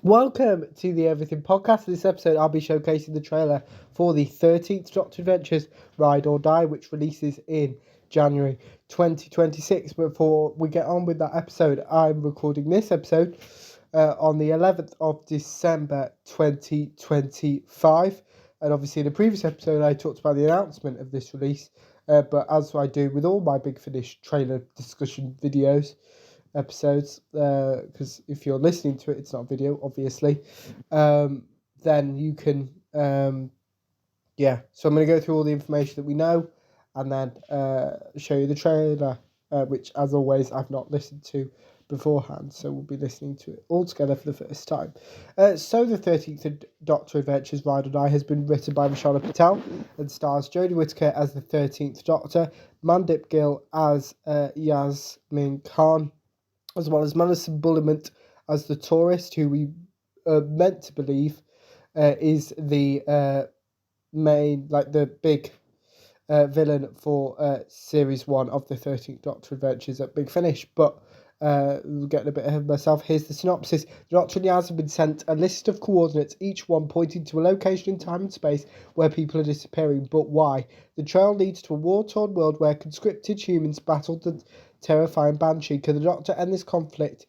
Welcome to the Everything Podcast. In this episode, I'll be showcasing the trailer for the 13th Doctor Adventures Ride or Die, which releases in January 2026. But before we get on with that episode, I'm recording this episode on the 11th of December 2025. And obviously, in the previous episode, I talked about the announcement of this release. But as I do with all my Big Finish trailer discussion videos, episodes, because if you're listening to it, it's not a video, obviously, then you can, so I'm going to go through all the information that we know and then show you the trailer, which, as always, I've not listened to beforehand, so we'll be listening to it all together for the first time. So the 13th Doctor Adventures Ride or Die has been written by Vishal Patel and stars Jodie Whittaker as the 13th Doctor, Mandip Gill as Yasmin Khan, as well as Madison Bullimont as the tourist, who we are meant to believe is the main, like the big villain for Series 1 of the 13th Doctor Adventures at Big Finish. But getting a bit ahead of myself, here's the synopsis. The Doctor and Yaz have been sent a list of coordinates, each one pointing to a location in time and space where people are disappearing. But why? The trail leads to a war-torn world where conscripted humans battle the terrifying Banshee. Can the Doctor end this conflict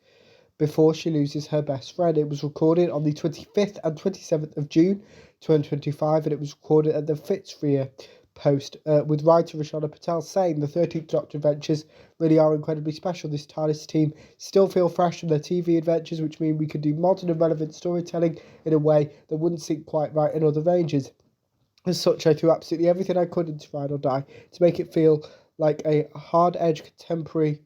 before she loses her best friend? It was recorded on the 25th and 27th of June 2025, and it was recorded at the Fitzrovia Post, with writer Vishal Patel saying the 13th Doctor Adventures really are incredibly special. This TARDIS team still feel fresh from their TV adventures, which mean we could do modern and relevant storytelling in a way that wouldn't seem quite right in other ranges. As such, I threw absolutely everything I could into Ride or Die to make it feel like a hard-edged contemporary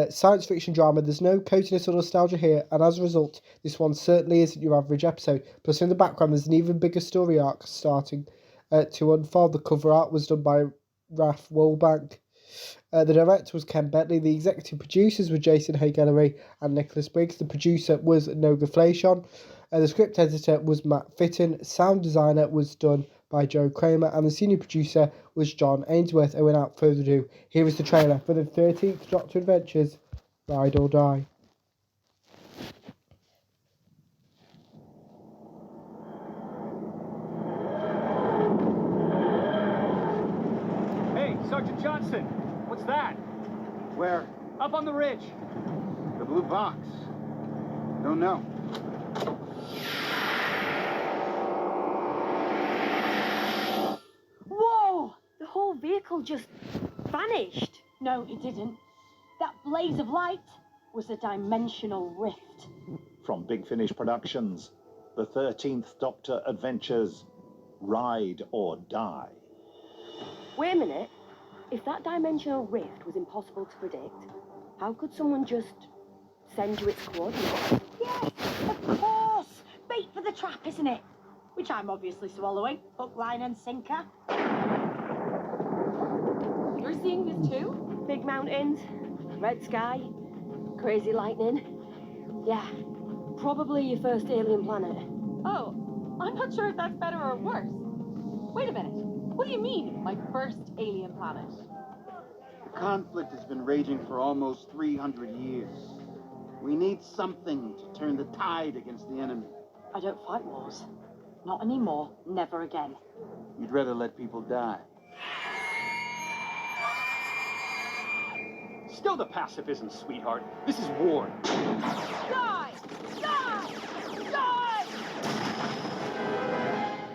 science fiction drama. There's no coziness or nostalgia here, and as a result, this one certainly isn't your average episode. Plus, in the background, there's an even bigger story arc starting to unfold. The cover art was done by Raf Wolbank. The director was Ken Bentley. The executive producers were Jason Hay-Gallery and Nicholas Briggs. The producer was Noga Flashon. The script editor was Matt Fitton. Sound designer was done by Joe Kramer, and the senior producer was John Ainsworth. And without further ado, here is the trailer for the 13th Doctor Adventures Ride or Die. Hey, Sergeant Johnson, what's that? Where? Up on the ridge. The blue box. Don't know. Whoa! The whole vehicle just vanished. No, it didn't. That blaze of light was a dimensional rift. From Big Finish Productions, the 13th Doctor Adventures Ride or Die. Wait a minute. If that dimensional rift was impossible to predict, how could someone just send you its coordinates? Yes, of course! Bait for the trap, isn't it? Which I'm obviously swallowing. Hook, line and sinker. You're seeing this too? Big mountains, red sky, crazy lightning. Yeah, probably your first alien planet. Oh, I'm not sure if that's better or worse. Wait a minute. What do you mean, my first alien planet? The conflict has been raging for almost 300 years. We need something to turn the tide against the enemy. I don't fight wars. Not anymore. Never again. You'd rather let people die. Still the pacifism, sweetheart. This is war. Die! Die! Die!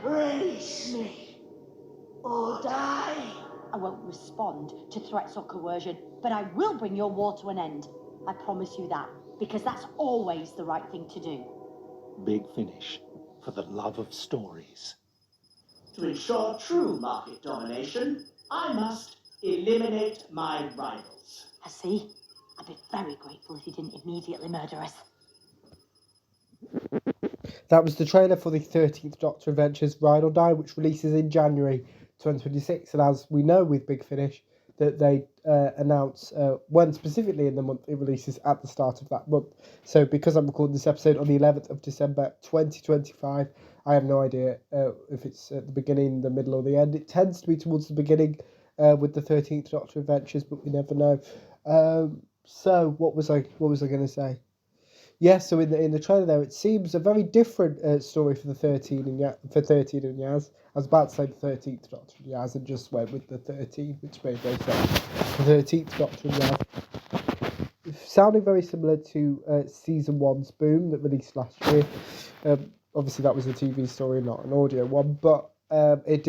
Race me or die. I won't respond to threats or coercion, but I will bring your war to an end. I promise you that, because that's always the right thing to do. Big Finish, for the love of stories. To ensure true market domination, I must eliminate my rivals. I see. I'd be very grateful if you didn't immediately murder us. That was the trailer for the 13th Doctor Adventures Ride or Die, which releases in January 2026. And as we know with Big Finish, that they announce when specifically in the month it releases at the start of that month. So because I'm recording this episode on the 11th of December 2025, I have no idea if it's at the beginning, the middle, or the end. It tends to be towards the beginning with the 13th Doctor Adventures, but we never know. So what was I going to say? Yeah, so in the trailer there, it seems a very different story for the 13 and Yaz. I was about to say the 13th Doctor and Yaz and just went with the 13, which made no sense. The 13th Doctor and Yaz. Sounding very similar to Season 1's Boom that released last year. Obviously, that was a TV story, not an audio one, but it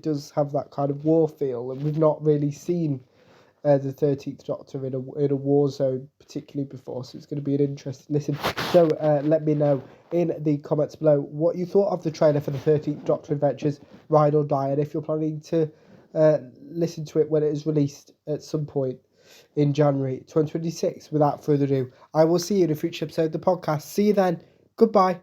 does have that kind of war feel, and we've not really seen the 13th Doctor in a war zone particularly before, so it's going to be an interesting listen. So let me know in the comments below what you thought of the trailer for the 13th Doctor Adventures Ride or Die, and if you're planning to listen to it when it is released at some point in January 2026. Without further ado, I will see you in a future episode of the podcast. See you then. Goodbye.